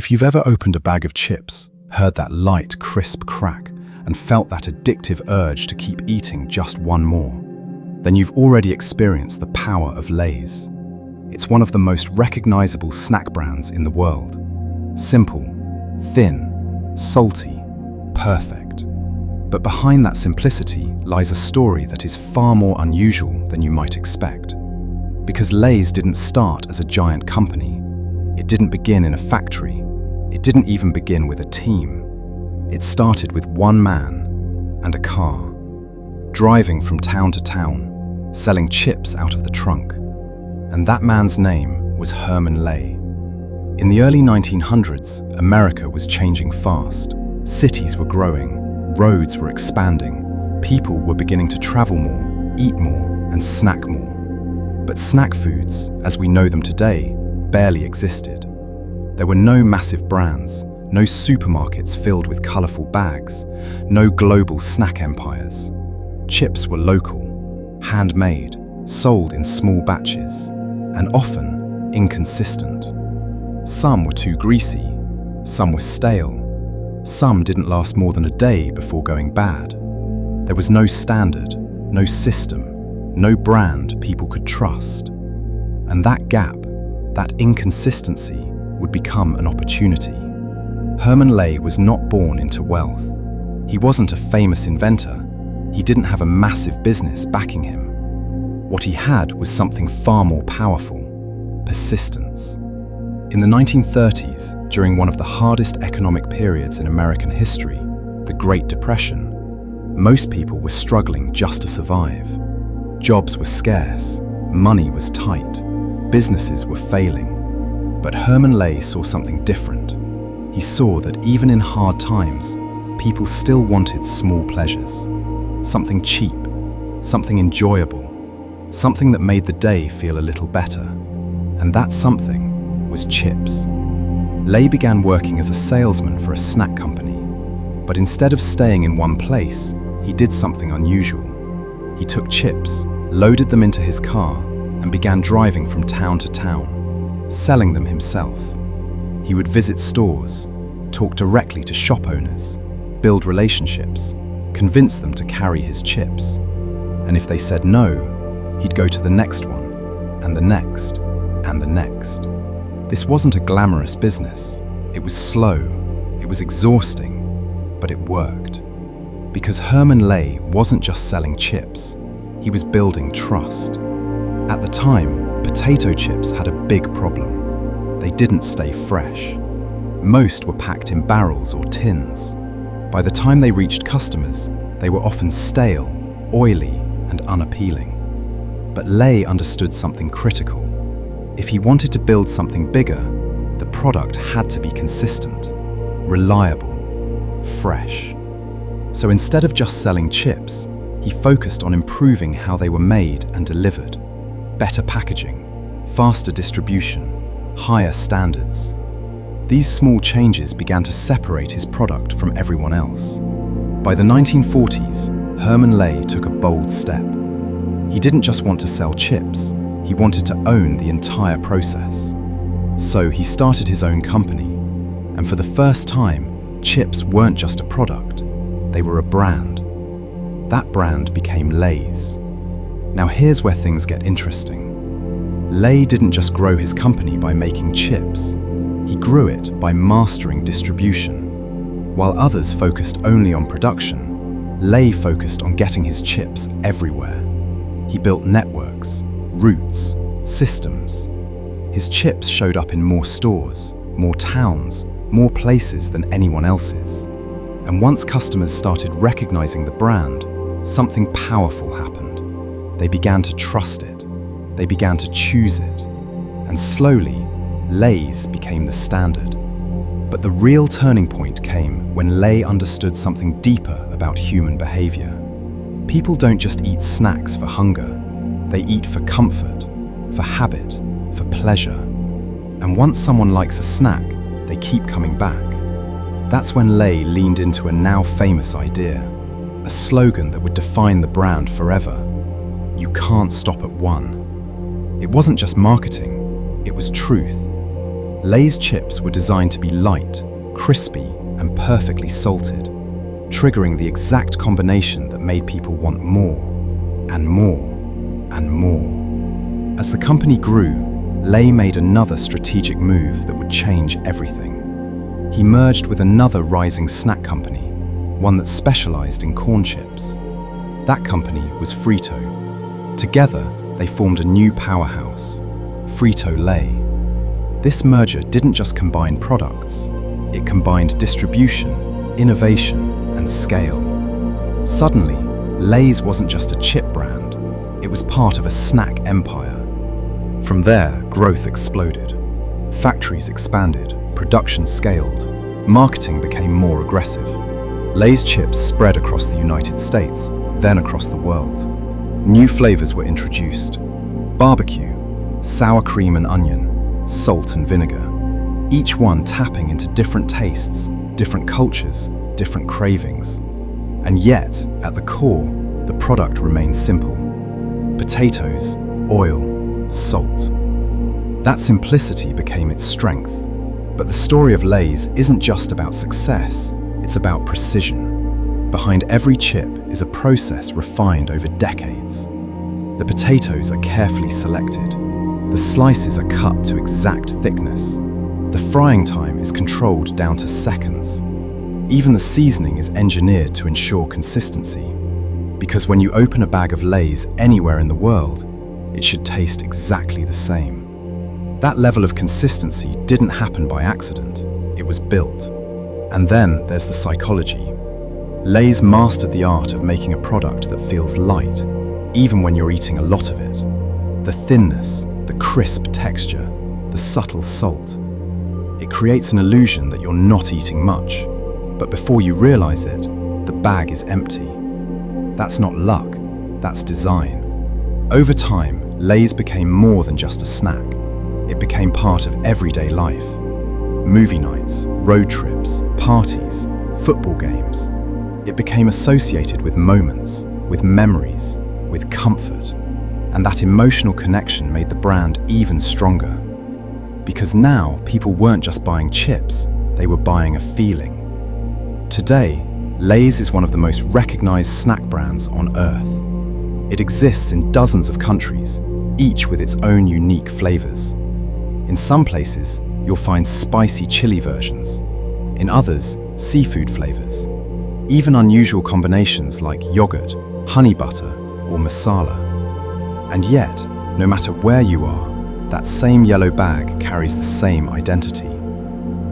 If you've ever opened a bag of chips, heard that light, crisp crack, and felt that addictive urge to keep eating just one more, then you've already experienced the power of Lay's. It's one of the most recognizable snack brands in the world. Simple, thin, salty, perfect. But behind that simplicity lies a story that is far more unusual than you might expect. Because Lay's didn't start as a giant company. It didn't begin in a factory. It didn't even begin with a team. It started with one man and a car, driving from town to town, selling chips out of the trunk. And that man's name was Herman Lay. In the early 1900s, America was changing fast. Cities were growing, roads were expanding, people were beginning to travel more, eat more, and snack more. But snack foods, as we know them today, barely existed. There were no massive brands, no supermarkets filled with colorful bags, no global snack empires. Chips were local, handmade, sold in small batches, and often inconsistent. Some were too greasy, some were stale, some didn't last more than a day before going bad. There was no standard, no system, no brand people could trust. And that gap, that inconsistency, would become an opportunity. Herman Lay was not born into wealth. He wasn't a famous inventor. He didn't have a massive business backing him. What he had was something far more powerful: persistence. In the 1930s, during one of the hardest economic periods in American history, the Great Depression, most people were struggling just to survive. Jobs were scarce, money was tight, businesses were failing. But Herman Lay saw something different. He saw that even in hard times, people still wanted small pleasures. Something cheap, something enjoyable, something that made the day feel a little better. And that something was chips. Lay began working as a salesman for a snack company. But instead of staying in one place, he did something unusual. He took chips, loaded them into his car, and began driving from town to town, selling them himself. He would visit stores, talk directly to shop owners, build relationships, convince them to carry his chips. And if they said no, he'd go to the next one, and the next, and the next. This wasn't a glamorous business. It was slow, it was exhausting, but it worked. Because Herman Lay wasn't just selling chips, he was building trust. At the time, potato chips had a big problem. They didn't stay fresh. Most were packed in barrels or tins. By the time they reached customers, they were often stale, oily, and unappealing. But Lay understood something critical. If he wanted to build something bigger, the product had to be consistent, reliable, fresh. So instead of just selling chips, he focused on improving how they were made and delivered. Better packaging, faster distribution, higher standards. These small changes began to separate his product from everyone else. By the 1940s, Herman Lay took a bold step. He didn't just want to sell chips, he wanted to own the entire process. So he started his own company. And for the first time, chips weren't just a product, they were a brand. That brand became Lay's. Now here's where things get interesting. Lay didn't just grow his company by making chips. He grew it by mastering distribution. While others focused only on production, Lay focused on getting his chips everywhere. He built networks, routes, systems. His chips showed up in more stores, more towns, more places than anyone else's. And once customers started recognizing the brand, something powerful happened. They began to trust it. They began to choose it. And slowly, Lay's became the standard. But the real turning point came when Lay understood something deeper about human behavior. People don't just eat snacks for hunger. They eat for comfort, for habit, for pleasure. And once someone likes a snack, they keep coming back. That's when Lay leaned into a now famous idea, a slogan that would define the brand forever. You can't stop at one. It wasn't just marketing, it was truth. Lay's chips were designed to be light, crispy, and perfectly salted, triggering the exact combination that made people want more, and more, and more. As the company grew, Lay made another strategic move that would change everything. He merged with another rising snack company, one that specialized in corn chips. That company was Frito. Together, they formed a new powerhouse, Frito-Lay. This merger didn't just combine products, it combined distribution, innovation, and scale. Suddenly, Lay's wasn't just a chip brand, it was part of a snack empire. From there, growth exploded. Factories expanded, production scaled, marketing became more aggressive. Lay's chips spread across the United States, then across the world. New flavors were introduced: barbecue, sour cream and onion, salt and vinegar, each one tapping into different tastes, different cultures, different cravings. And yet, at the core, the product remains simple: potatoes, oil, salt. That simplicity became its strength. But the story of Lay's isn't just about success, it's about precision. Behind every chip is a process refined over decades. The potatoes are carefully selected. The slices are cut to exact thickness. The frying time is controlled down to seconds. Even the seasoning is engineered to ensure consistency. Because when you open a bag of Lay's anywhere in the world, it should taste exactly the same. That level of consistency didn't happen by accident, it was built. And then there's the psychology. Lay's mastered the art of making a product that feels light, even when you're eating a lot of it. The thinness, the crisp texture, the subtle salt. It creates an illusion that you're not eating much, but before you realize it, the bag is empty. That's not luck, that's design. Over time, Lay's became more than just a snack. It became part of everyday life. Movie nights, road trips, parties, football games. It became associated with moments, with memories, with comfort. And that emotional connection made the brand even stronger. Because now, people weren't just buying chips, they were buying a feeling. Today, Lay's is one of the most recognized snack brands on Earth. It exists in dozens of countries, each with its own unique flavors. In some places, you'll find spicy chili versions. In others, seafood flavors. Even unusual combinations like yogurt, honey butter, or masala. And yet, no matter where you are, that same yellow bag carries the same identity.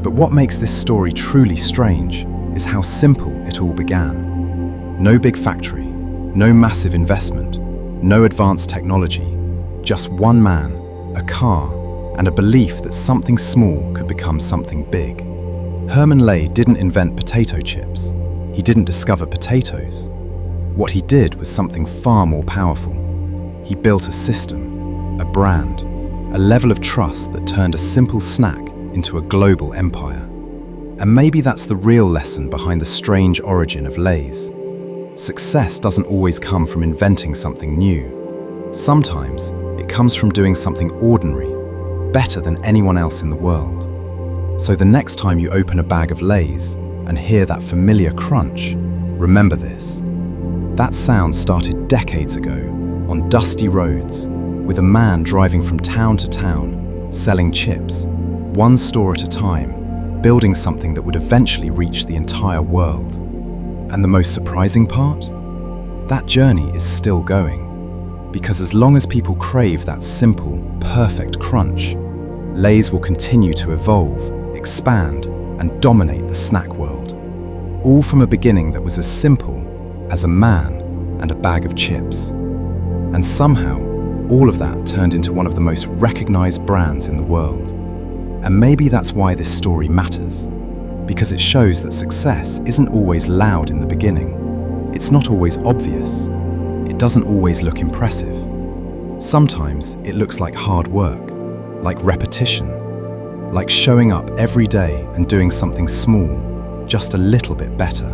But what makes this story truly strange is how simple it all began. No big factory, no massive investment, no advanced technology, just one man, a car, and a belief that something small could become something big. Herman Lay didn't invent potato chips. He didn't discover potatoes. What he did was something far more powerful. He built a system, a brand, a level of trust that turned a simple snack into a global empire. And maybe that's the real lesson behind the strange origin of Lay's. Success doesn't always come from inventing something new. Sometimes it comes from doing something ordinary, better than anyone else in the world. So the next time you open a bag of Lay's and hear that familiar crunch, remember this. That sound started decades ago, on dusty roads, with a man driving from town to town, selling chips, one store at a time, building something that would eventually reach the entire world. And the most surprising part? That journey is still going. Because as long as people crave that simple, perfect crunch, Lay's will continue to evolve, expand, and dominate the snack world. All from a beginning that was as simple as a man and a bag of chips. And somehow, all of that turned into one of the most recognized brands in the world. And maybe that's why this story matters. Because it shows that success isn't always loud in the beginning. It's not always obvious. It doesn't always look impressive. Sometimes it looks like hard work, like repetition, like showing up every day and doing something small, just a little bit better.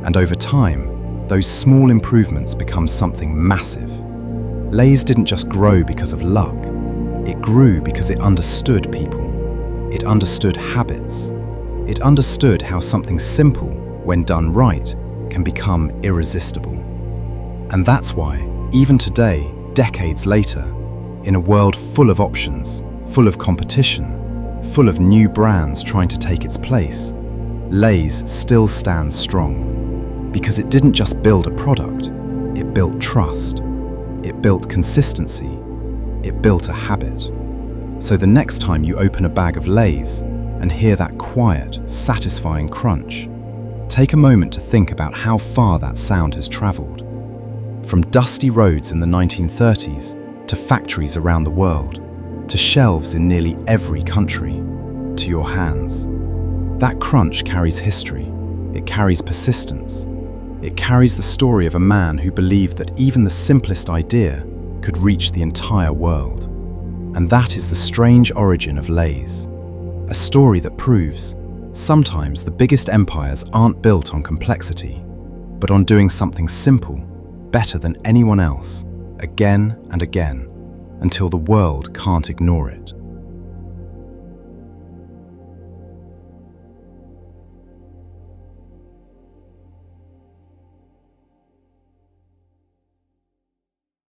And over time, those small improvements become something massive. Lay's didn't just grow because of luck. It grew because it understood people. It understood habits. It understood how something simple, when done right, can become irresistible. And that's why, even today, decades later, in a world full of options, full of competition, full of new brands trying to take its place, Lay's still stands strong. Because it didn't just build a product, it built trust, it built consistency, it built a habit. So the next time you open a bag of Lay's and hear that quiet, satisfying crunch, take a moment to think about how far that sound has traveled. From dusty roads in the 1930s, to factories around the world, to shelves in nearly every country, to your hands. That crunch carries history, it carries persistence, it carries the story of a man who believed that even the simplest idea could reach the entire world. And that is the strange origin of Lay's, a story that proves sometimes the biggest empires aren't built on complexity, but on doing something simple, better than anyone else, again and again, until the world can't ignore it.